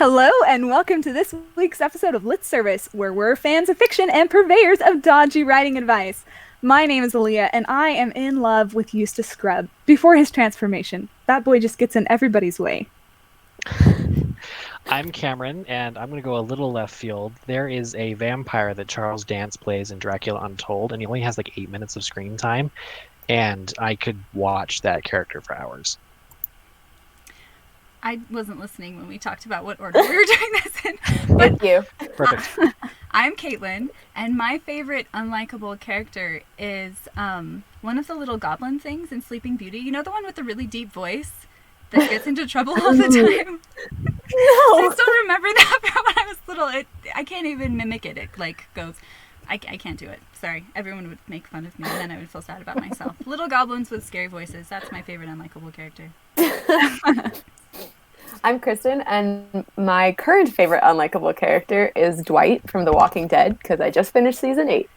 Hello, and welcome to this week's episode of Lit Service, where we're fans of fiction and purveyors of dodgy writing advice. My name is Aaliyah, and I am in love with Eustace Scrubb before his transformation. That boy just gets in everybody's way. I'm Cameron, and I'm going to go a little left field. There is a vampire that Charles Dance plays in Dracula Untold, and he only has like 8 minutes of screen time, and I could watch that character for hours. I wasn't listening when we talked about what order we were doing this in. Thank you. Perfect. I'm Caitlin, and my favorite unlikable character is one of the little goblin things in Sleeping Beauty. You know, the one with the really deep voice that gets into trouble all the time? I still remember that from when I was little. I can't even mimic it. It like goes, I can't do it. Sorry. Everyone would make fun of me, and then I would feel sad about myself. Little goblins with scary voices. That's my favorite unlikable character. I'm Kristen, and my current favorite unlikable character is Dwight from The Walking Dead, because I just finished season 8.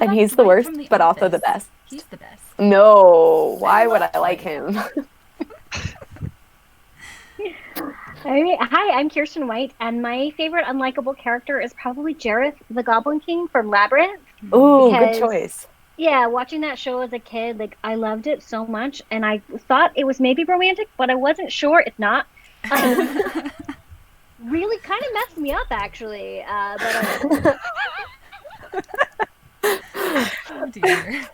And he's the worst, but also the best. He's the best. No, why would I like him? Hi, I'm Kiersten White, and my favorite unlikable character is probably Jareth, the Goblin King from Labyrinth. Ooh, good choice. Yeah, watching that show as a kid, like, I loved it so much, and I thought it was maybe romantic, but I wasn't sure. It's not. Really kind of messed me up, actually. Oh, dear.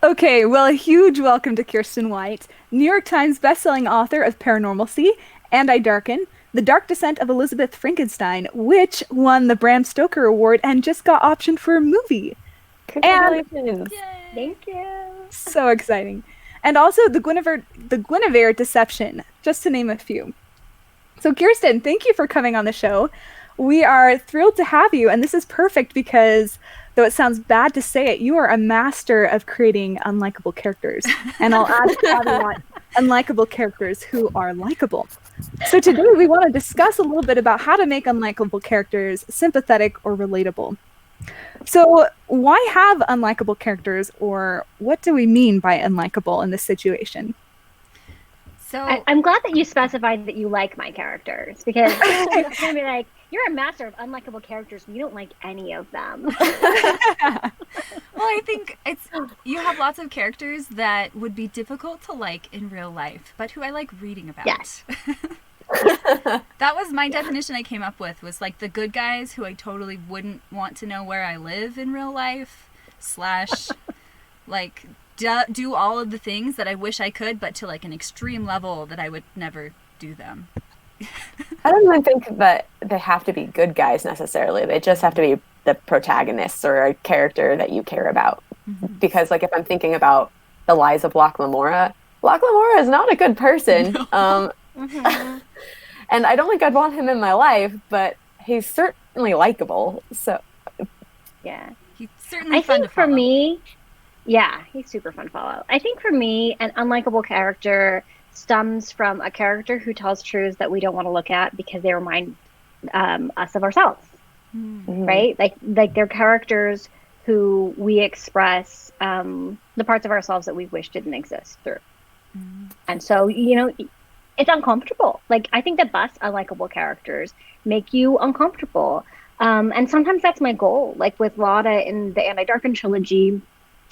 Okay, well, a huge welcome to Kiersten White, New York Times bestselling author of Paranormalcy and I Darken, The Dark Descent of Elizabeth Frankenstein, which won the Bram Stoker Award and just got optioned for a movie. Congratulations. Thank you. So exciting. And also the Guinevere Deception, just to name a few. So Kiersten, thank you for coming on the show. We are thrilled to have you, and this is perfect because, though it sounds bad to say it, you are a master of creating unlikable characters. And I'll add to that, unlikable characters who are likable. So today we want to discuss a little bit about how to make unlikable characters sympathetic or relatable. So why have unlikable characters, or what do we mean by unlikable in this situation? So I'm glad that you specified that you like my characters, because it's going to be like, you're a master of unlikable characters, and you don't like any of them. Well, I think you have lots of characters that would be difficult to like in real life, but who I like reading about. Yes. That was my definition I came up with, was like the good guys who I totally wouldn't want to know where I live in real life, / like do all of the things that I wish I could, but to like an extreme level that I would never do them. I don't even think that they have to be good guys necessarily. They just have to be the protagonists or a character that you care about. Mm-hmm. Because, like, if I'm thinking about the lies of Locke Lamora is not a good person. No. And I don't think I'd want him in my life, but he's certainly likable. So, yeah. He's certainly fun to follow. For me, yeah, he's super fun to follow. I think for me, an unlikable character stems from a character who tells truths that we don't want to look at because they remind us of ourselves, right? Like they're characters who we express the parts of ourselves that we wish didn't exist through. And so, you know, it's uncomfortable. Like, I think the best unlikable characters make you uncomfortable. And sometimes that's my goal. Like with Lotta in the And I Darken trilogy,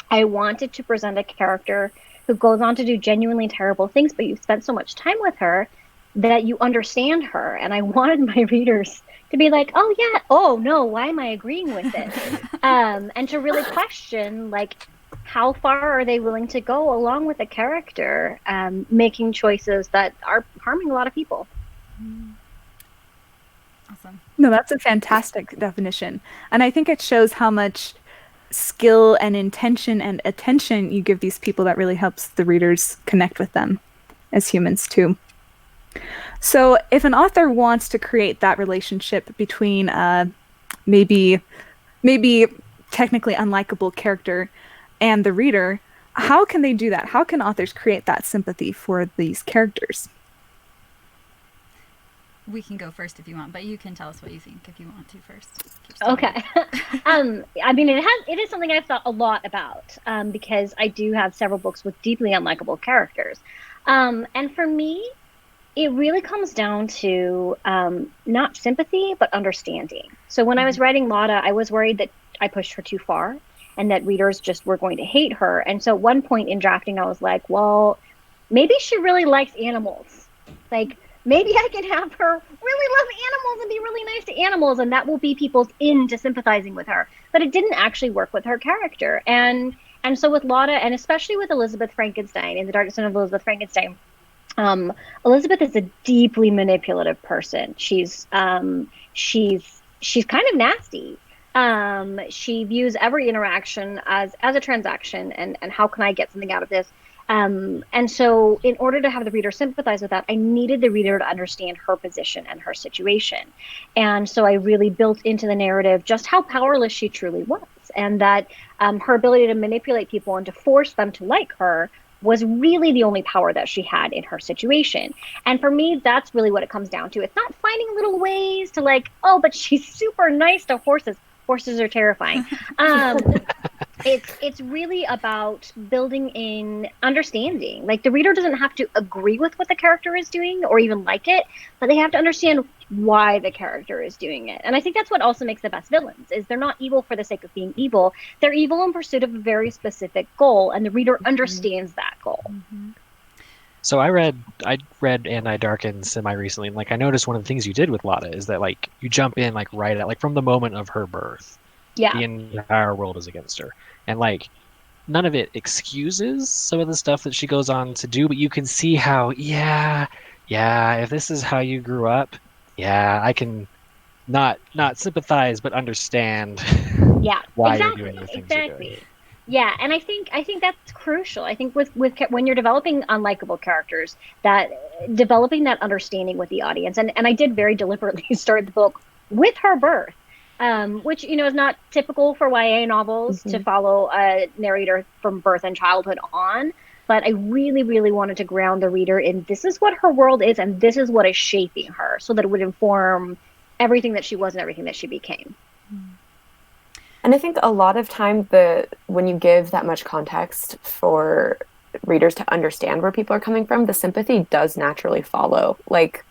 I wanted to present a character who goes on to do genuinely terrible things, but you've spent so much time with her that you understand her. And I wanted my readers to be like, oh yeah, oh no, why am I agreeing with it? And to really question, like, how far are they willing to go along with a character making choices that are harming a lot of people? Awesome. No, that's a fantastic definition. And I think it shows how much skill and intention and attention you give these people that really helps the readers connect with them as humans too. So if an author wants to create that relationship between maybe technically unlikable character and the reader, how can they do that? How can authors create that sympathy for these characters? We can go first if you want, but you can tell us what you think if you want to first. Okay. I mean, it is something I've thought a lot about because I do have several books with deeply unlikable characters. And for me, it really comes down to not sympathy, but understanding. So when I was writing Lotta, I was worried that I pushed her too far and that readers just were going to hate her. And so at one point in drafting, I was like, well, maybe she really likes animals. Like, maybe I can have her really love animals and be really nice to animals, and that will be people's into sympathizing with her. But it didn't actually work with her character. And so with Lotta, and especially with Elizabeth Frankenstein, in The Darkest of Elizabeth Frankenstein, Elizabeth is a deeply manipulative person. She's kind of nasty. She views every interaction as a transaction, and how can I get something out of this? And so in order to have the reader sympathize with that, I needed the reader to understand her position and her situation. And so I really built into the narrative just how powerless she truly was, and that her ability to manipulate people and to force them to like her was really the only power that she had in her situation. And for me, that's really what it comes down to. It's not finding little ways to like, oh, but she's super nice to horses. Horses are terrifying. It's really about building in understanding. Like, the reader doesn't have to agree with what the character is doing or even like it, but they have to understand why the character is doing it. And I think that's what also makes the best villains, is they're not evil for the sake of being evil. They're evil in pursuit of a very specific goal, and the reader understands that goal. So I read And I Darken semi recently, and like I noticed one of the things you did with Lotta is that like you jump in like right at like from the moment of her birth. Yeah. The entire world is against her. And like none of it excuses some of the stuff that she goes on to do, but you can see how, yeah, if this is how you grew up, yeah, I can not sympathize but understand Yeah, why exactly, you're doing the things you're doing. Yeah, and I think that's crucial. I think with when you're developing unlikable characters, that developing that understanding with the audience, and I did very deliberately start the book with her birth, which is not typical for YA novels to follow a narrator from birth and childhood on. But I really, really wanted to ground the reader in this is what her world is, and this is what is shaping her, so that it would inform everything that she was and everything that she became. And I think a lot of time when you give that much context for readers to understand where people are coming from, the sympathy does naturally follow. Like,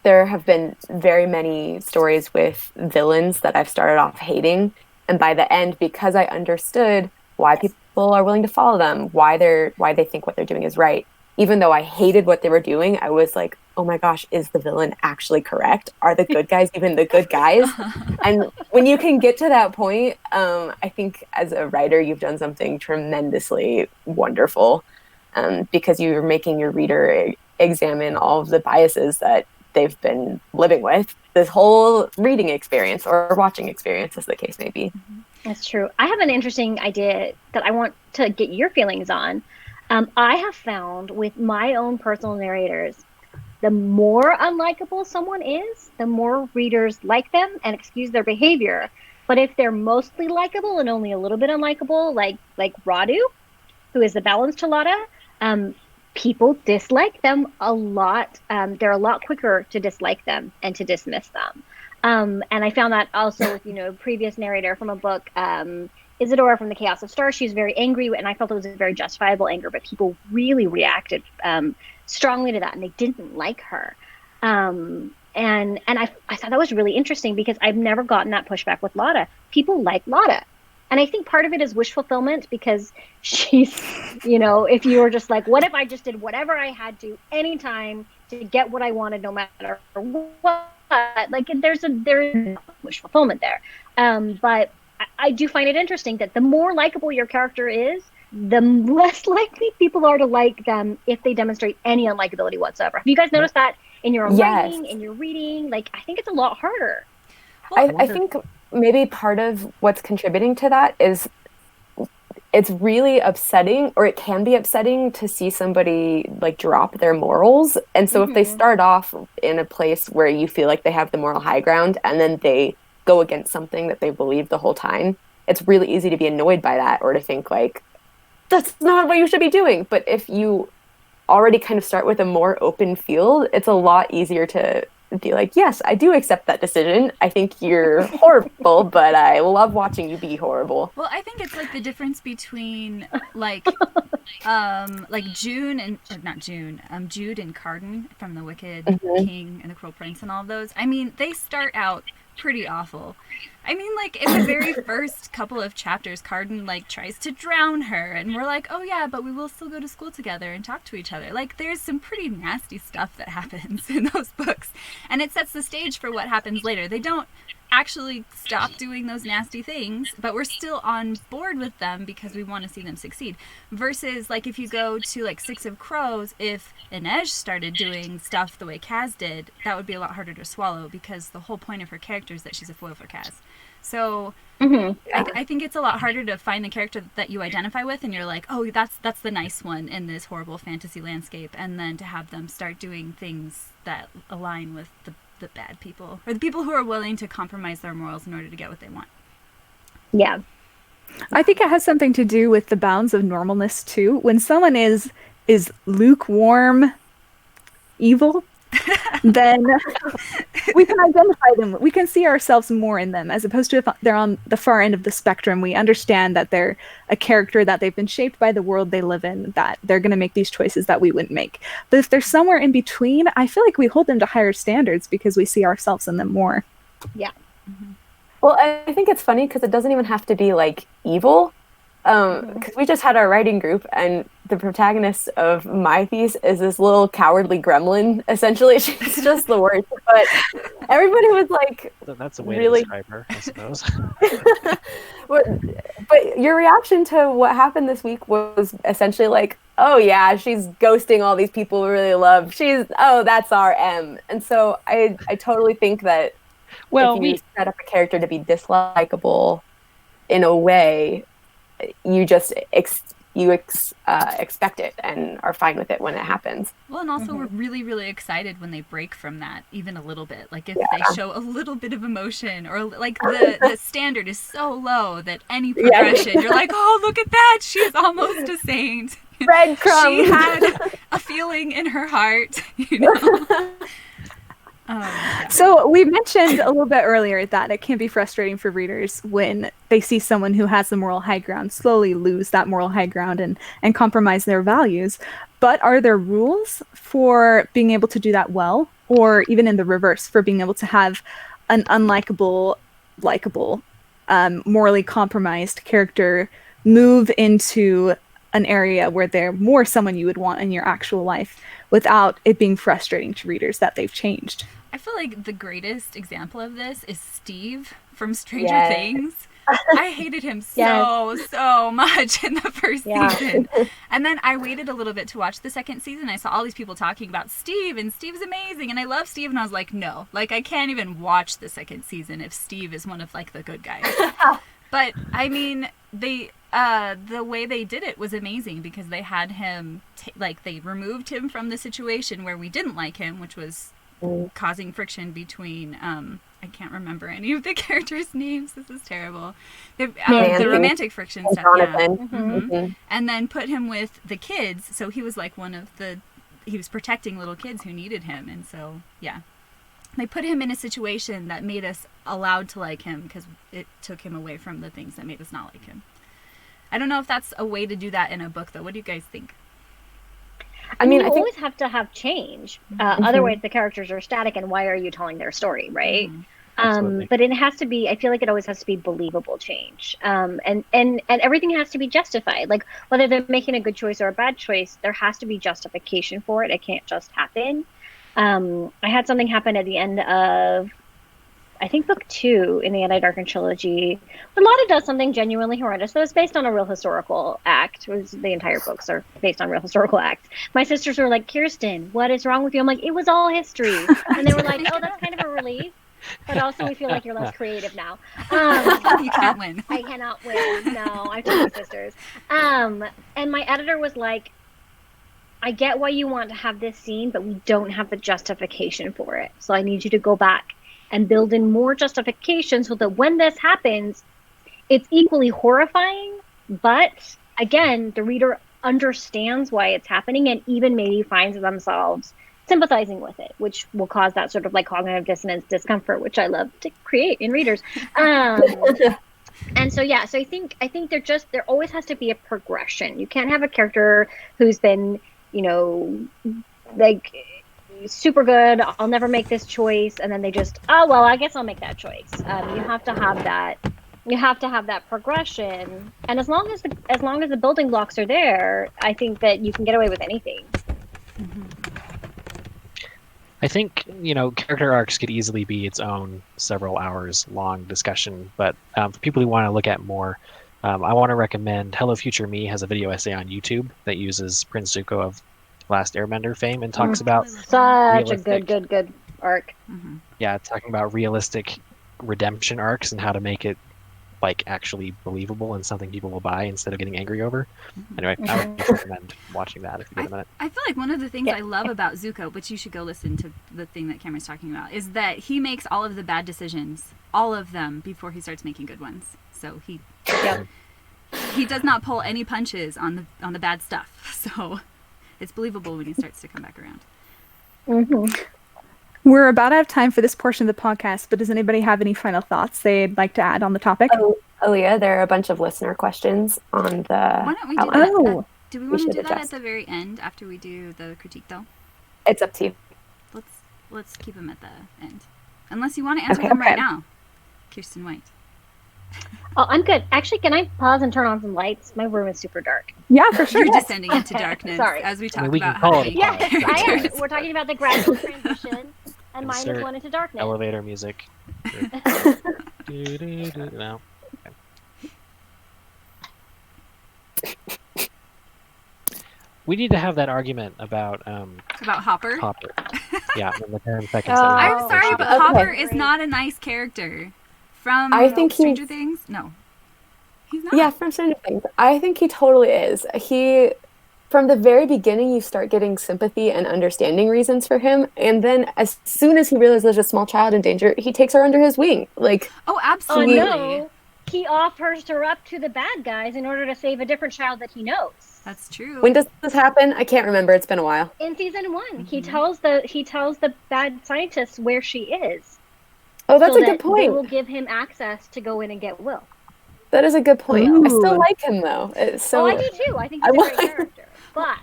there have been very many stories with villains that I've started off hating, and by the end, because I understood why people are willing to follow them, why they think what they're doing is right, even though I hated what they were doing, I was like, oh my gosh, is the villain actually correct? Are the good guys even the good guys? And when you can get to that point, I think as a writer, you've done something tremendously wonderful, because you're making your reader examine all of the biases that they've been living with this whole reading experience or watching experience, as the case may be. That's true. I have an interesting idea that I want to get your feelings on. I have found with my own personal narrators, the more unlikable someone is, the more readers like them and excuse their behavior. But if they're mostly likable and only a little bit unlikable, like Radu, who is the balance to Lotta, people dislike them a lot. They're a lot quicker to dislike them and to dismiss them. And I found that also with, a previous narrator from a book, Isadora from the Chaos of Stars. She's very angry, and I felt it was a very justifiable anger, but people really reacted strongly to that, and they didn't like her. And I thought that was really interesting, because I've never gotten that pushback with Lotta. People like Lotta. And I think part of it is wish fulfillment, because she's, if you were just like, what if I just did whatever I had to anytime to get what I wanted, no matter what? Like, there's wish fulfillment there. But I do find it interesting that the more likable your character is, the less likely people are to like them if they demonstrate any unlikability whatsoever. Have you guys noticed that in your own writing, in your reading? Like, I think it's a lot harder. I think maybe part of what's contributing to that is it's really upsetting, or it can be upsetting, to see somebody like drop their morals. And so if they start off in a place where you feel like they have the moral high ground, and then they go against something that they believed the whole time, it's really easy to be annoyed by that, or to think like, that's not what you should be doing. But if you already kind of start with a more open field, it's a lot easier to be like, yes, I do accept that decision. I think you're horrible, but I love watching you be horrible. Well, I think it's like the difference between like June and or not June, Jude and Carden from The Wicked King and The Cruel Prince and all of those. I mean, they start out pretty awful. I mean, like in the very first couple of chapters, Carden like tries to drown her, and we're like, oh yeah, but we will still go to school together and talk to each other. Like, there's some pretty nasty stuff that happens in those books, and it sets the stage for what happens later. They don't actually stop doing those nasty things, but we're still on board with them because we want to see them succeed. Versus, like, if you go to like Six of Crows, if Inej started doing stuff the way Kaz did, that would be a lot harder to swallow because the whole point of her character is that she's a foil for Kaz. So I think it's a lot harder to find the character that you identify with and you're like, oh, that's the nice one in this horrible fantasy landscape, and then to have them start doing things that align with the bad people, or the people who are willing to compromise their morals in order to get what they want. Yeah. I think it has something to do with the bounds of normalness too. When someone is lukewarm evil, then we can identify them. We can see ourselves more in them, as opposed to if they're on the far end of the spectrum. We understand that they're a character, that they've been shaped by the world they live in, that they're going to make these choices that we wouldn't make. But if they're somewhere in between, I feel like we hold them to higher standards because we see ourselves in them more. Yeah. Well, I think it's funny because it doesn't even have to be like evil. Because we just had our writing group, and the protagonist of my piece is this little cowardly gremlin. Essentially, she's just the worst. But everybody was like, that's a way really... to describe her, I suppose. But your reaction to what happened this week was essentially like, oh yeah, she's ghosting all these people we really love. That's our M. And so I totally think that if you set up a character to be dislikable in a way, you just expect it and are fine with it when it happens. Well, and also we're really, really excited when they break from that, even a little bit. Like if they show a little bit of emotion, or like the standard is so low that any progression, you're like, oh, look at that, she's almost a saint. Breadcrumbs. She had a feeling in her heart, you know. So we mentioned a little bit earlier that it can be frustrating for readers when they see someone who has the moral high ground slowly lose that moral high ground and compromise their values. But are there rules for being able to do that well, or even in the reverse, for being able to have an unlikable, likable, morally compromised character move into an area where they're more someone you would want in your actual life without it being frustrating to readers that they've changed? I feel like the greatest example of this is Steve from Stranger Things. I hated him so much in the first season. And then I waited a little bit to watch the second season. I saw all these people talking about Steve, and Steve's amazing, and I love Steve, and I was like, no. Like, I can't even watch the second season if Steve is one of, like, the good guys. But, I mean, the way they did it was amazing because they had him, they removed him from the situation where we didn't like him, which was causing friction between, I can't remember any of the characters' names. This is terrible. The romantic friction stuff, and then put him with the kids, so he was like he was protecting little kids who needed him, and so, yeah. They put him in a situation that made us allowed to like him because it took him away from the things that made us not like him. I don't know if that's a way to do that in a book, though. What do you guys think? I mean, you always have to have change. Otherwise, the characters are static, and why are you telling their story, right? But it has to be, I feel like it always has to be believable change. And everything has to be justified. Like, whether they're making a good choice or a bad choice, there has to be justification for it. It can't just happen. I had something happen at the end of, I think, book 2 in the Anti-Darken trilogy. Lotta does something genuinely horrendous. So it's based on a real historical act. The entire books are based on real historical acts. My sisters were like, Kiersten, what is wrong with you? I'm like, it was all history. And they were like, oh, that's kind of a relief. But also we feel like you're less creative now. You can't win. I cannot win. No, I have two sisters. And my editor was like, I get why you want to have this scene, but we don't have the justification for it. So I need you to go back and build in more justification so that when this happens, it's equally horrifying, but again, the reader understands why it's happening and even maybe finds themselves sympathizing with it, which will cause that sort of like cognitive dissonance discomfort, which I love to create in readers. And so yeah, so I think there always has to be a progression. You can't have a character who's been, you know, like super good, I'll never make this choice, and then they just, oh well, I guess I'll make that choice. You have to have that progression, and as long as the building blocks are there, I think that you can get away with anything. I think, character arcs could easily be its own several hours long discussion, but for people who want to look at more, I want to recommend Hello Future Me has a video essay on YouTube that uses Prince Zuko of Last Airbender fame and talks about such a good arc. Yeah, talking about realistic redemption arcs and how to make it like actually believable and something people will buy instead of getting angry over. Anyway, I would recommend watching that if you get a minute. I feel like one of the things I love about Zuko, but you should go listen to the thing that Cameron's talking about, is that he makes all of the bad decisions, all of them, before he starts making good ones. So he does not pull any punches on the bad stuff. So it's believable when he starts to come back around. We're about out of time for this portion of the podcast, but does anybody have any final thoughts they'd like to add on the topic? Aaliyah, there are a bunch of listener questions on the Why don't we do that? Do we want to do that at the very end after we do the critique, though? It's up to you. Let's keep them at the end. Unless you want to answer them right now, Kiersten White. Oh, I'm good. Actually, can I pause and turn on some lights? My room is super dark. Yeah, for sure. You're descending into darkness as we talk about how to make Yes, we're talking about the gradual transition, and mine is going into darkness. Elevator music. No. We need to have that argument about Hopper. Yeah, in the 10 seconds. I'm sorry, but Hopper is not a nice character. From Stranger Things? No. He's not. Yeah, from Stranger Things. I think he totally is. From the very beginning, you start getting sympathy and understanding reasons for him. And then as soon as he realizes there's a small child in danger, he takes her under his wing. Oh, absolutely. Oh, no. He offers her up to the bad guys in order to save a different child that he knows. That's true. When does this happen? I can't remember. It's been a while. In season 1, he tells the bad scientists where she is. Oh, that's a good point. They will give him access to go in and get Will. That is a good point. Ooh. I still like him, though. I do, too. I think he's a great character. But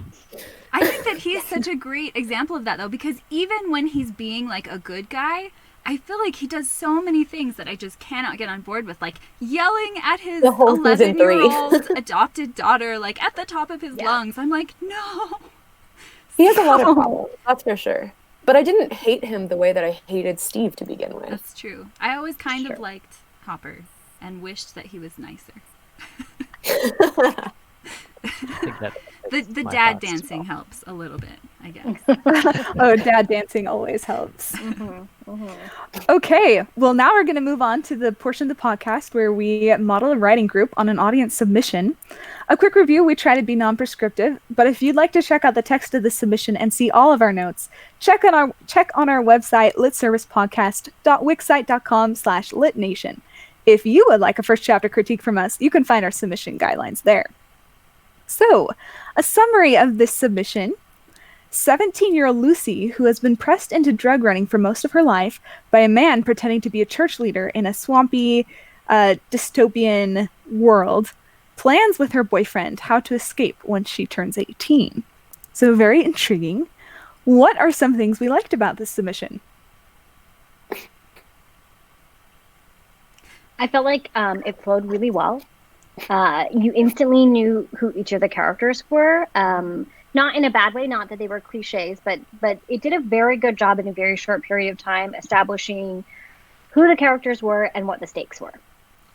I think that he's such a great example of that, though, because even when he's being, a good guy, I feel like he does so many things that I just cannot get on board with, like yelling at his 11-year-old adopted daughter, at the top of his lungs. I'm like, no. He has a lot of problems, that's for sure. But I didn't hate him the way that I hated Steve to begin with. That's true. I always kind of liked Hopper and wished that he was nicer. The dad dancing helps a little bit, I guess. Oh, dad dancing always helps. Okay, well now we're going to move on to the portion of the podcast where we model a writing group on an audience submission. A quick review, we try to be non-prescriptive, but if you'd like to check out the text of the submission and see all of our notes, check on our website, litservicepodcast.wixsite.com/litnation. If you would like a first chapter critique from us, you can find our submission guidelines there. So, a summary of this submission. 17-year-old Lucy, who has been pressed into drug running for most of her life by a man pretending to be a church leader in a swampy, dystopian world, plans with her boyfriend how to escape once she turns 18. So very intriguing. What are some things we liked about this submission? I felt like it flowed really well. You instantly knew who each of the characters were. Not in a bad way, not that they were cliches, but it did a very good job in a very short period of time establishing who the characters were and what the stakes were.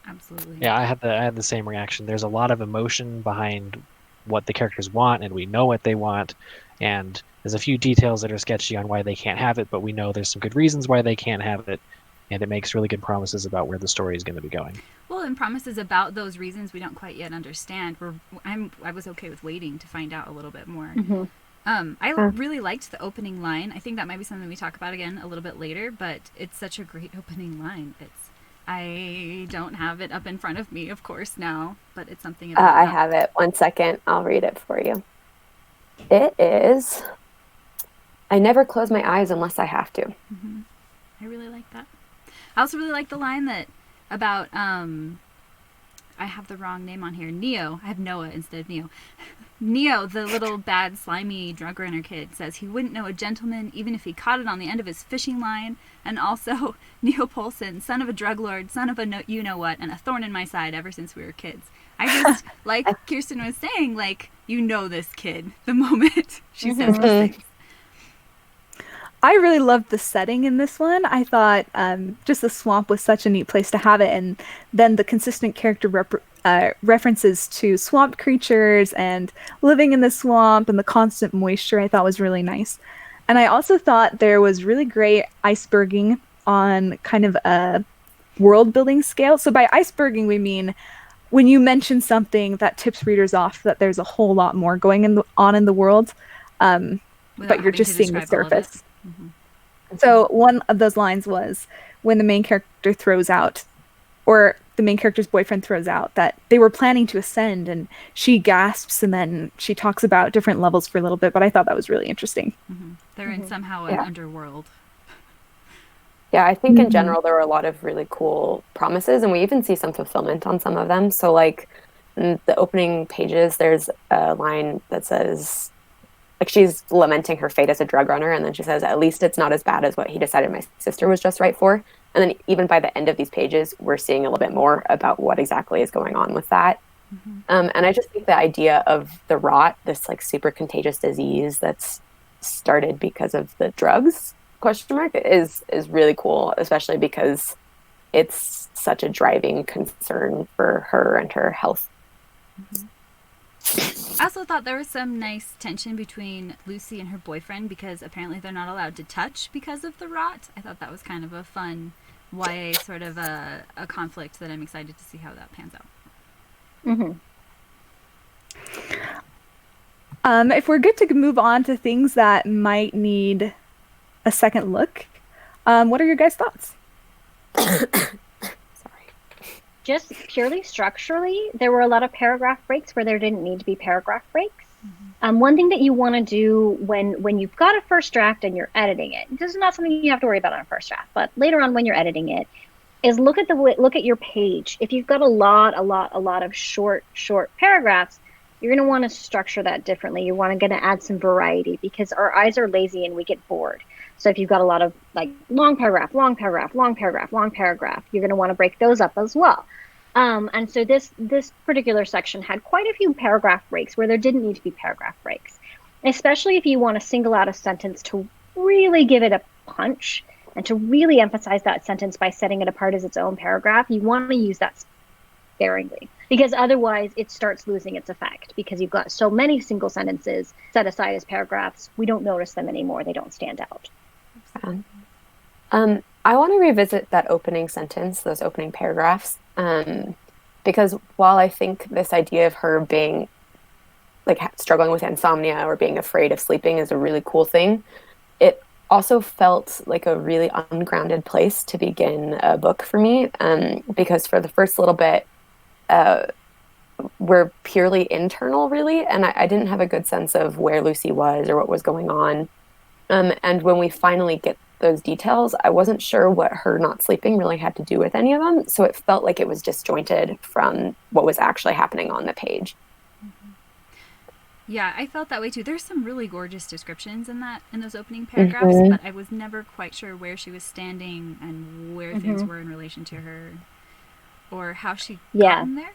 Absolutely. Yeah, I had the same reaction. There's a lot of emotion behind what the characters want, and we know what they want. And there's a few details that are sketchy on why they can't have it, but we know there's some good reasons why they can't have it. And it makes really good promises about where the story is going to be going. Well, and promises about those reasons we don't quite yet understand. I was okay with waiting to find out a little bit more. I really liked the opening line. I think that might be something we talk about again a little bit later, but it's such a great opening line. I don't have it up in front of me, of course, now, but it's something about I have it. 1 second. I'll read it for you. It is... I never close my eyes unless I have to. Mm-hmm. I really like that. I also really like the line that about I have the wrong name on here. Neo. I have Noah instead of Neo. Neo, the little bad slimy drug runner kid, says he wouldn't know a gentleman even if he caught it on the end of his fishing line. And also Neo Polson, son of a drug lord, son of a you know what, and a thorn in my side ever since we were kids. I just, like Kiersten was saying, like, you know this kid the moment she says those things. I really loved the setting in this one. I thought just the swamp was such a neat place to have it, and then the consistent character references to swamp creatures and living in the swamp and the constant moisture I thought was really nice. And I also thought there was really great iceberging on kind of a world building scale. So by iceberging, we mean when you mention something that tips readers off that there's a whole lot more going on in the world, but you're just seeing the surface. Mm-hmm. So one of those lines was when the main character throws out, or the main character's boyfriend throws out, that they were planning to ascend, and she gasps, and then she talks about different levels for a little bit, but I thought that was really interesting. Mm-hmm. They're in somehow an underworld. Yeah, I think in general there were a lot of really cool promises, and we even see some fulfillment on some of them. So like in the opening pages, there's a line that says, like, she's lamenting her fate as a drug runner, and then she says, at least it's not as bad as what he decided my sister was just right for. And then even by the end of these pages, we're seeing a little bit more about what exactly is going on with that. Mm-hmm. And I just think the idea of the rot, this like super contagious disease that's started because of the drugs, is really cool, especially because it's such a driving concern for her and her health. Mm-hmm. I also thought there was some nice tension between Lucy and her boyfriend, because apparently they're not allowed to touch because of the rot. I thought that was kind of a fun YA sort of a conflict that I'm excited to see how that pans out. Mm-hmm. If we're good to move on to things that might need a second look, what are your guys' thoughts? Just purely structurally, there were a lot of paragraph breaks where there didn't need to be paragraph breaks. Mm-hmm. One thing that you want to do when you've got a first draft and you're editing it, this is not something you have to worry about on a first draft, but later on when you're editing it, is look at your page. If you've got a lot of short paragraphs, you're going to want to structure that differently. You're going to add some variety, because our eyes are lazy and we get bored. So if you've got a lot of like long paragraph, you're going to want to break those up as well. And so this particular section had quite a few paragraph breaks where there didn't need to be paragraph breaks, especially if you want to single out a sentence to really give it a punch and to really emphasize that sentence by setting it apart as its own paragraph. You want to use that sparingly, because otherwise it starts losing its effect, because you've got so many single sentences set aside as paragraphs. We don't notice them anymore. They don't stand out. I want to revisit that opening sentence, those opening paragraphs, because while I think this idea of her being like struggling with insomnia or being afraid of sleeping is a really cool thing, it also felt like a really ungrounded place to begin a book for me, because for the first little bit, we're purely internal, really, and I didn't have a good sense of where Lucy was or what was going on. And when we finally get those details, I wasn't sure what her not sleeping really had to do with any of them, so it felt like it was disjointed from what was actually happening on the page. Mm-hmm. Yeah, I felt that way too. There's some really gorgeous descriptions in those opening paragraphs, mm-hmm. but I was never quite sure where she was standing and where mm-hmm. things were in relation to her, or how she got in there.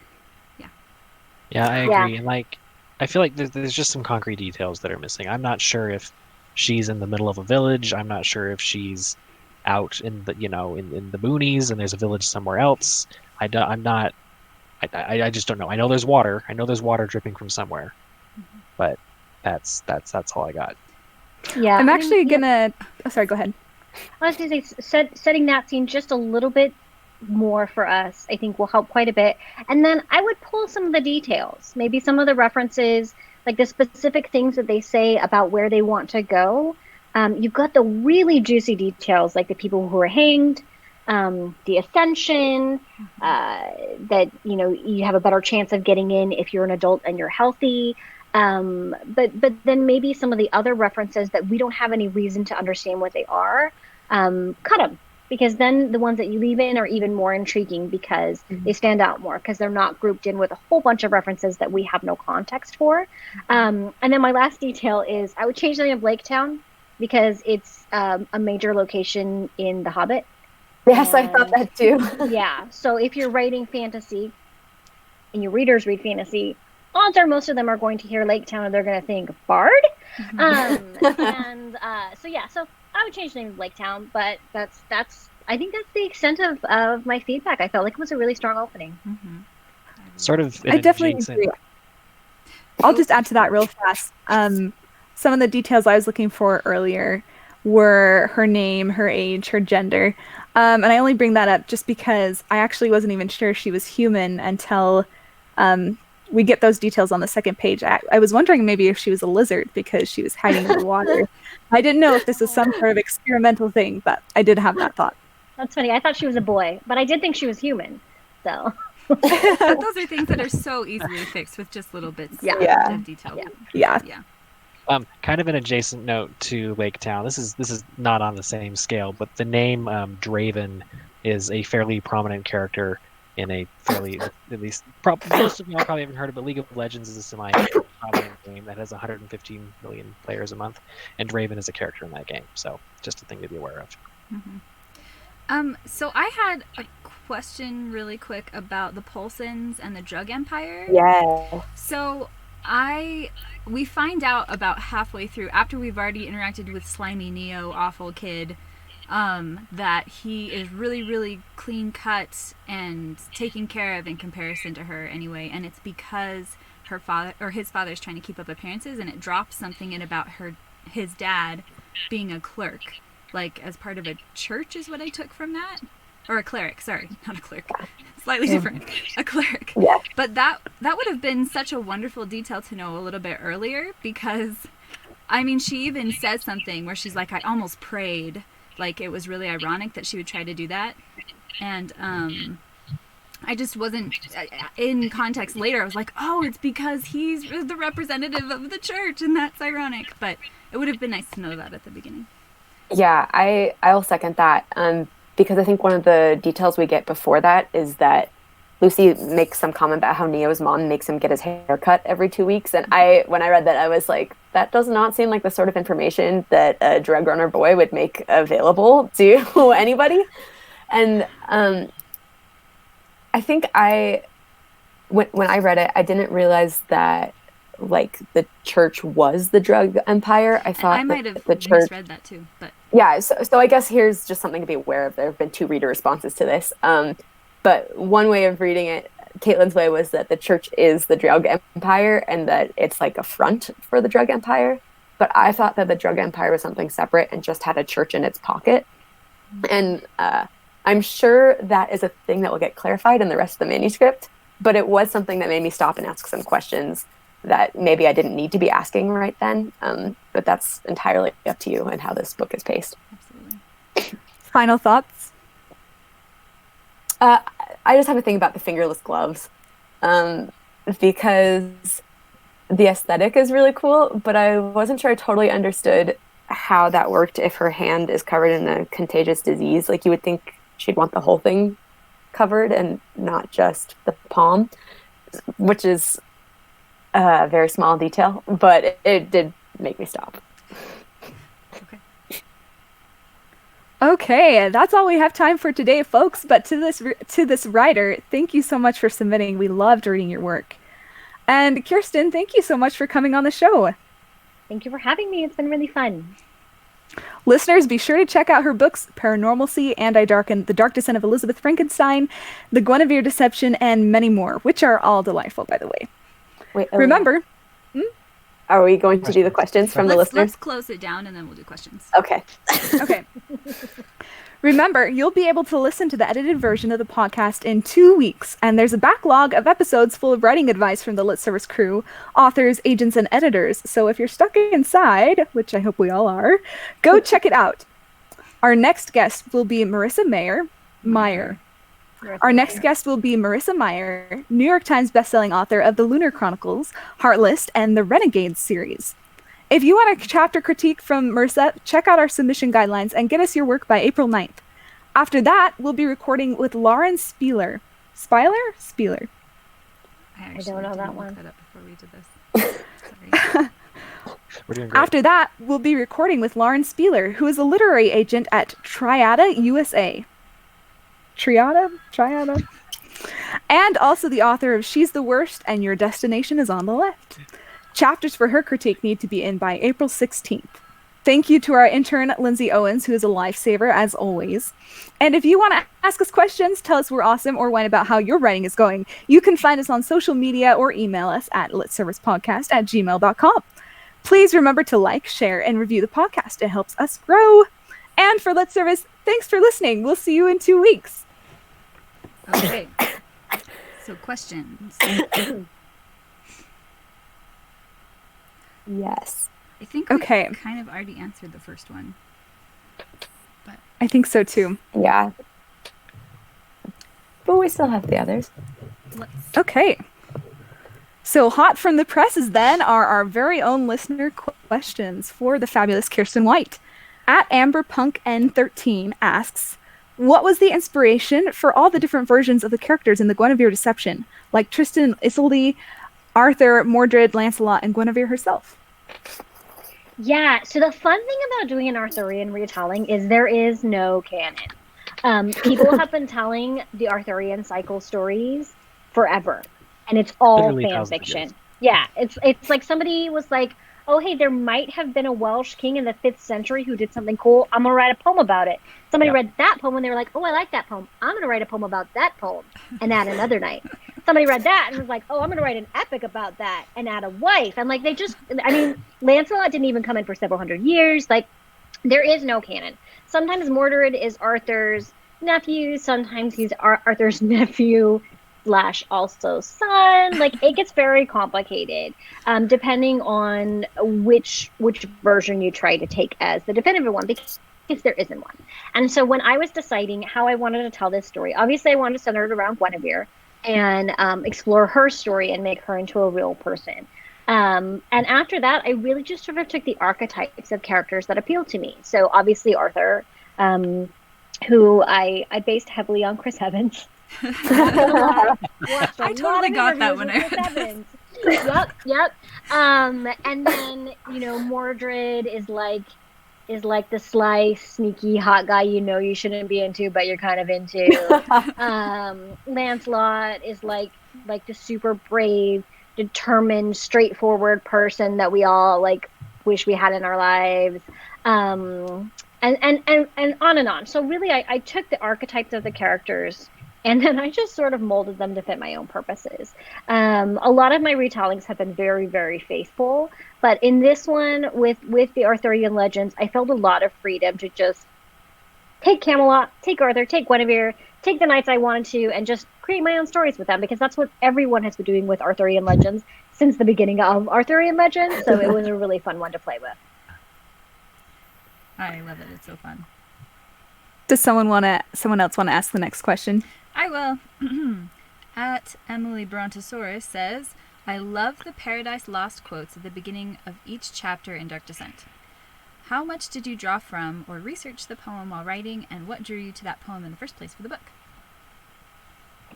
Yeah, I agree. And like, I feel like there's just some concrete details that are missing. I'm not sure if she's in the middle of a village. I'm not sure if she's out in the in the boonies and there's a village somewhere else. I just don't know. I know there's water. I know there's water dripping from somewhere, mm-hmm. but that's all I got. Yeah, I'm actually gonna. Oh, sorry. Go ahead. I was gonna say setting that scene just a little bit more for us, I think, will help quite a bit. And then I would pull some of the details, maybe some of the references, like the specific things that they say about where they want to go. You've got the really juicy details, like the people who are hanged, the ascension, that you have a better chance of getting in if you're an adult and you're healthy. But then maybe some of the other references that we don't have any reason to understand what they are, cut them, because then the ones that you leave in are even more intriguing because they stand out more because they're not grouped in with a whole bunch of references that we have no context for. And then my last detail is I would change the name of Lake Town because it's a major location in The Hobbit. Yes, I thought that too. Yeah. So if you're writing fantasy and your readers read fantasy, odds are most of them are going to hear Lake Town and they're going to think Bard. So I would change the name of Lake Town, but that's I think that's the extent of my feedback. I felt like it was a really strong opening. Sort of. I definitely agree. I'll just add to that real fast. Some of the details I was looking for earlier were her name, her age, her gender. And I only bring that up just because I actually wasn't even sure she was human until we get those details on the second page. I was wondering maybe if she was a lizard because she was hiding in the water. I didn't know if this was some sort of experimental thing, but I did have that thought. That's funny. I thought she was a boy, but I did think she was human. So Those are things that are so easily fixed with just little bits of detail. Yeah. Kind of an adjacent note to Lake Town. This is not on the same scale, but the name Draven is a fairly prominent character in a fairly, at least most of you probably haven't heard of it. League of Legends is a semi-prominent game that has 115 million players a month, and Draven is a character in that game. So just a thing to be aware of. So I had a question really quick about the Polsons and the drug empire. Yeah. So we find out about halfway through, after we've already interacted with Slimy Neo, awful kid, that he is really, really clean cut and taken care of in comparison to her anyway, and it's because his father's trying to keep up appearances, and it drops something in about his dad being a clerk, like as part of a church is what I took from that. Or a cleric, sorry, not a clerk. Slightly different. A cleric. Yeah. But that would have been such a wonderful detail to know a little bit earlier, because, I mean, she even says something where she's like, I almost prayed. Like, it was really ironic that she would try to do that. And I just wasn't, in context later, I was like, oh, it's because he's the representative of the church, and that's ironic. But it would have been nice to know that at the beginning. Yeah, I'll second that. Because I think one of the details we get before that is that Lucy makes some comment about how Neo's mom makes him get his hair cut every 2 weeks. And when I read that, I was like, that does not seem like the sort of information that a drug runner boy would make available to anybody. And I think when I read it, I didn't realize that like the church was the drug empire. I thought I might have the church misread that too, but yeah. So I guess here's just something to be aware of. There have been 2 reader responses to this. But one way of reading it, Caitlin's way, was that the church is the drug empire and that it's like a front for the drug empire. But I thought that the drug empire was something separate and just had a church in its pocket. And I'm sure that is a thing that will get clarified in the rest of the manuscript. But it was something that made me stop and ask some questions that maybe I didn't need to be asking right then. But that's entirely up to you and how this book is paced. absolutely. Final thoughts? I just have a thing about the fingerless gloves, because the aesthetic is really cool, but I wasn't sure I totally understood how that worked if her hand is covered in a contagious disease. Like, you would think she'd want the whole thing covered and not just the palm, which is a very small detail, but it did make me stop. Okay, that's all we have time for today, folks. But to this writer, thank you so much for submitting. We loved reading your work. And Kiersten, thank you so much for coming on the show. Thank you for having me. It's been really fun. Listeners, be sure to check out her books, Paranormalcy, And I Darken, The Dark Descent of Elizabeth Frankenstein, The Guinevere Deception, and many more, which are all delightful, by the way. Wait, Remember... Are we going to do the questions from the listeners? Let's close it down and then we'll do questions. Okay. Okay. Remember, you'll be able to listen to the edited version of the podcast in 2 weeks, and there's a backlog of episodes full of writing advice from the Lit Service crew, authors, agents, and editors. So if you're stuck inside, which I hope we all are, go check it out. Our next guest will be Marissa Meyer. Our next guest will be Marissa Meyer, New York Times bestselling author of The Lunar Chronicles, Heartless, and the Renegades series. If you want a chapter critique from Marissa, check out our submission guidelines and get us your work by April 9th. After that, we'll be recording with Lauren Spieler. Spieler? I don't know didn't that look one. that up before we did this. Sorry. We're doing great. After that, we'll be recording with Lauren Spieler, who is a literary agent at Triada USA. Triada? And also the author of She's the Worst and Your Destination is on the Left. Chapters for her critique need to be in by April 16th. Thank you to our intern, Lindsay Owens, who is a lifesaver, as always. And if you want to ask us questions, tell us we're awesome, or whine about how your writing is going, you can find us on social media or email us at litservicepodcast@gmail.com. Please remember to like, share, and review the podcast. It helps us grow. And for Lit Service, thanks for listening. We'll see you in 2 weeks. Okay. So questions. Yes. I think we Okay. kind of already answered the first one. I think so too. Yeah. But we still have the others. Let's Okay. So hot from the presses then are our very own listener questions for the fabulous Kiersten White. At AmberPunkN13 asks, what was the inspiration for all the different versions of the characters in the Guinevere deception, like Tristan, Isolde, Arthur, Mordred, Lancelot, and Guinevere herself? Yeah, so the fun thing about doing an Arthurian retelling is there is no canon. People have been telling the Arthurian cycle stories forever, and it's all Literally fan thousands of fiction. years. Yeah, it's like somebody was like, oh, hey, there might have been a Welsh king in the 5th century who did something cool. I'm going to write a poem about it. Somebody read that poem and they were like, oh, I like that poem. I'm going to write a poem about that poem and add another knight. Somebody read that and was like, oh, I'm going to write an epic about that and add a wife. And like, they just, I mean, Lancelot didn't even come in for several hundred years. Like, there is no canon. Sometimes Mordred is Arthur's nephew. Sometimes he's Arthur's nephew / also son. Like, it gets very complicated depending on which version you try to take as the definitive one, because there isn't one. And so when I was deciding how I wanted to tell this story, obviously I wanted to center it around Guinevere and explore her story and make her into a real person. And after that, I really just sort of took the archetypes of characters that appealed to me. So obviously Arthur, who I based heavily on Chris Evans. I totally got that when I heard this. Yep. And then, Mordred is like the sly, sneaky, hot guy you shouldn't be into, but you're kind of into. Lancelot is like the super brave, determined, straightforward person that we all wish we had in our lives. And on and on. So really, I took the archetypes of the characters and then I just sort of molded them to fit my own purposes. A lot of my retellings have been very, very faithful. But in this one, with the Arthurian legends, I felt a lot of freedom to just take Camelot, take Arthur, take Guinevere, take the knights I wanted to, and just create my own stories with them, because that's what everyone has been doing with Arthurian legends since the beginning of Arthurian legends. So it was a really fun one to play with. I love it. It's so fun. Does someone else want to ask the next question? I will. At Emily Brontosaurus says, I love the Paradise Lost quotes at the beginning of each chapter in Dark Descent. How much did you draw from or research the poem while writing, and what drew you to that poem in the first place for the book?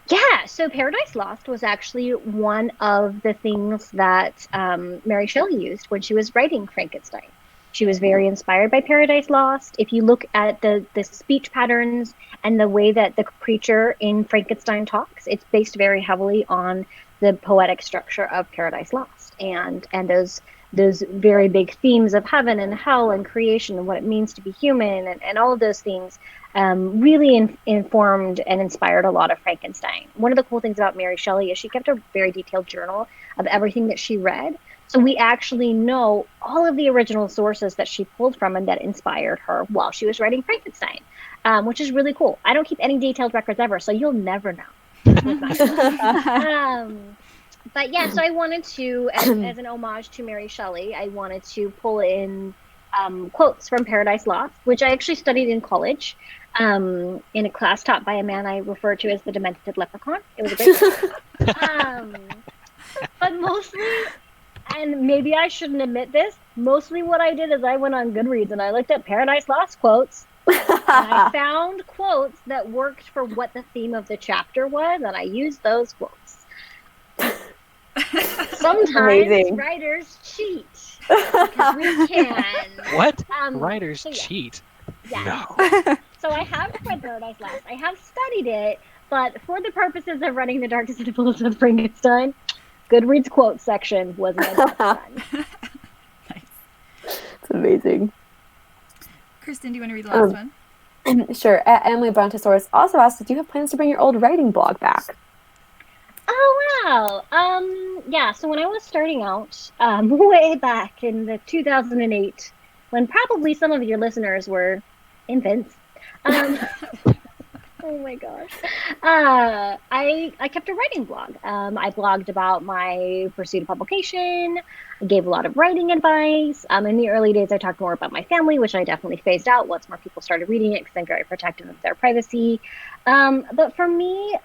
Yeah, so Paradise Lost was actually one of the things that Mary Shelley used when she was writing Frankenstein. She was very inspired by Paradise Lost. If you look at the speech patterns and the way that the creature in Frankenstein talks, it's based very heavily on the poetic structure of Paradise Lost and those very big themes of heaven and hell and creation and what it means to be human and all of those things really informed and inspired a lot of Frankenstein. One of the cool things about Mary Shelley is she kept a very detailed journal of everything that she read. So we actually know all of the original sources that she pulled from and that inspired her while she was writing Frankenstein, which is really cool. I don't keep any detailed records ever, so you'll never know. But yeah, so I wanted to, as an homage to Mary Shelley, I wanted to pull in quotes from Paradise Lost, which I actually studied in college. in a class taught by a man I refer to as the demented leprechaun. It was a great class. But mostly, and maybe I shouldn't admit this, mostly what I did is I went on Goodreads and I looked at Paradise Lost quotes. And I found quotes that worked for what the theme of the chapter was, and I used those quotes. Sometimes Amazing. writers cheat because we can. What? Writers cheat? Yes. No. So I have read Paradise Lost. I have studied it, but for the purposes of running the Darkest Influence of Frankenstein, Goodreads quote section was my best friend. Nice. It's amazing. Kiersten, do you want to read the last one? Sure. Emily Brontosaurus also asked, do you have plans to bring your old writing blog back? Oh, wow. Yeah, so when I was starting out, way back in the 2008, when probably some of your listeners were infants, oh my gosh. I kept a writing blog. I blogged about my pursuit of publication. I gave a lot of writing advice. In the early days, I talked more about my family, which I definitely phased out once more people started reading it because I'm very protective of their privacy. But for me,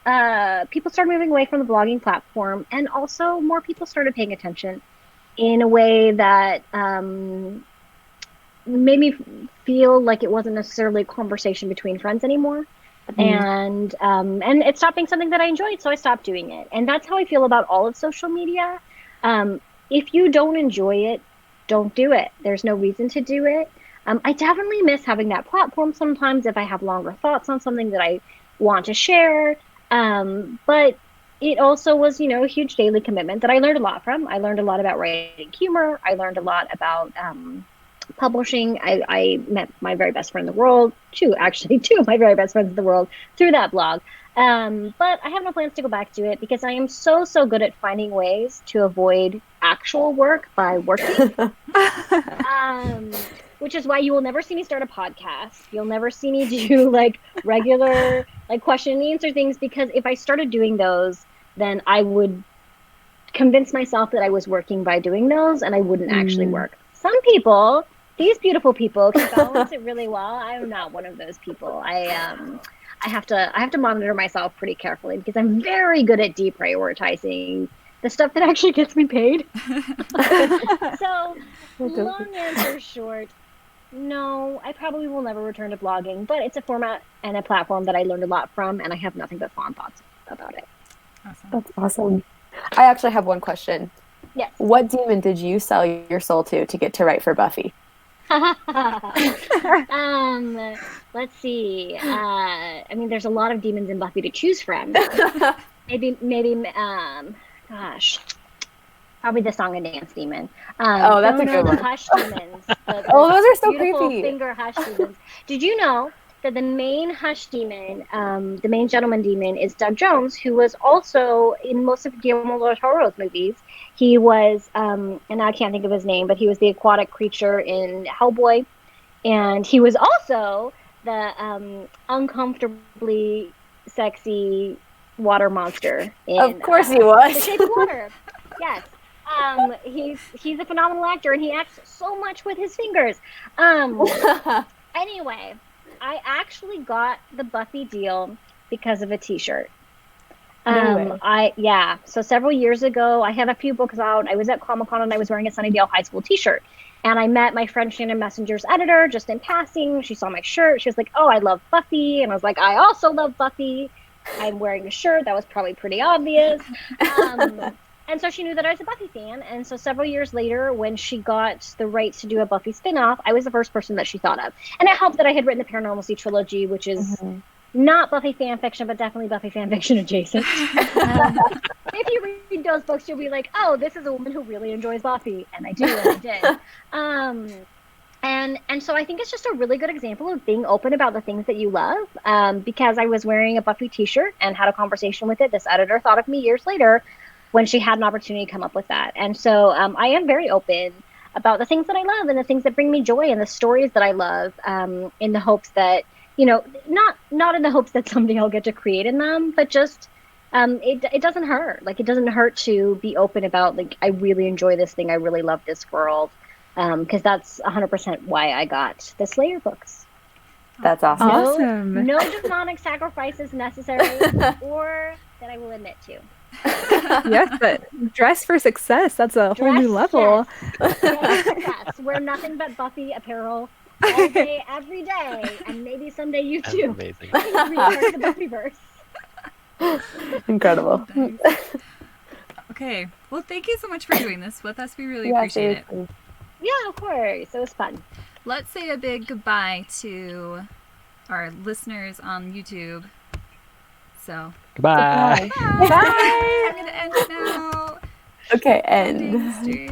people started moving away from the blogging platform, and also more people started paying attention in a way that made me feel like it wasn't necessarily a conversation between friends anymore. And it stopped being something that I enjoyed, so I stopped doing it. And that's how I feel about all of social media. If you don't enjoy it, don't do it. There's no reason to do it. I definitely miss having that platform sometimes if I have longer thoughts on something that I want to share. But it also was, a huge daily commitment that I learned a lot from. I learned a lot about writing humor. I learned a lot about publishing. I met my very best friend in the world, two of my very best friends in the world through that blog. But I have no plans to go back to it because I am so good at finding ways to avoid actual work by working. Which is why you will never see me start a podcast. You'll never see me do regular question and answer things, because if I started doing those, then I would convince myself that I was working by doing those, and I wouldn't actually work. Some people, these beautiful people, can balance it really well. I am not one of those people. I have to monitor myself pretty carefully because I'm very good at deprioritizing the stuff that actually gets me paid. So, long answer short, no, I probably will never return to blogging, but it's a format and a platform that I learned a lot from, and I have nothing but fond thoughts about it. Awesome. That's awesome. I actually have one question. Yes. What demon did you sell your soul to get to write for Buffy? Let's see. There's a lot of demons in Buffy to choose from. maybe, probably the song and dance demon. That's a good one. The hush demons. The those are so beautiful creepy. Finger hush demons. Did you know that the main hush demon, the main gentleman demon, is Doug Jones, who was also in most of Guillermo del Toro's movies. He was, and I can't think of his name, but he was the aquatic creature in Hellboy, and he was also the uncomfortably sexy water monster in Of course he was. The Shape of Water. Yes. He's a phenomenal actor, and he acts so much with his fingers. Anyway, I actually got the Buffy deal because of a T-shirt. No way. So several years ago, I had a few books out. I was at Comic-Con and I was wearing a Sunnydale High School T-shirt. And I met my friend Shannon Messenger's editor just in passing. She saw my shirt. She was like, "Oh, I love Buffy." And I was like, "I also love Buffy." I'm wearing a shirt. That was probably pretty obvious. And so she knew that I was a Buffy fan. And so several years later, when she got the rights to do a Buffy spinoff, I was the first person that she thought of. And it helped that I had written the Paranormalcy trilogy, which is not Buffy fan fiction, but definitely Buffy fan fiction adjacent. If you read those books, you'll be like, "Oh, this is a woman who really enjoys Buffy." And I do, and I did. And so I think it's just a really good example of being open about the things that you love. Because I was wearing a Buffy t-shirt and had a conversation with it. This editor thought of me years later when she had an opportunity to come up with that. And so I am very open about the things that I love and the things that bring me joy and the stories that I love, in the hopes that, not in the hopes that someday I'll get to create in them, but just it doesn't hurt. It doesn't hurt to be open about, I really enjoy this thing. I really love this world. Because that's 100% why I got the Slayer books. That's awesome. Awesome. No demonic sacrifices necessary, or that I will admit to. Yes, but dress for success. That's a whole new Dress, level. Yes. Wear nothing but Buffy apparel all day, every day, and maybe someday you That's too. amazing. Be part of the Buffyverse. Incredible. Nice. Okay. Well, thank you so much for doing this with us. We really appreciate it. seriously. Yeah, of course. It was fun. Let's say a big goodbye to our listeners on YouTube. So, Goodbye. bye. I'm going to end it now. Okay, Ending and stream.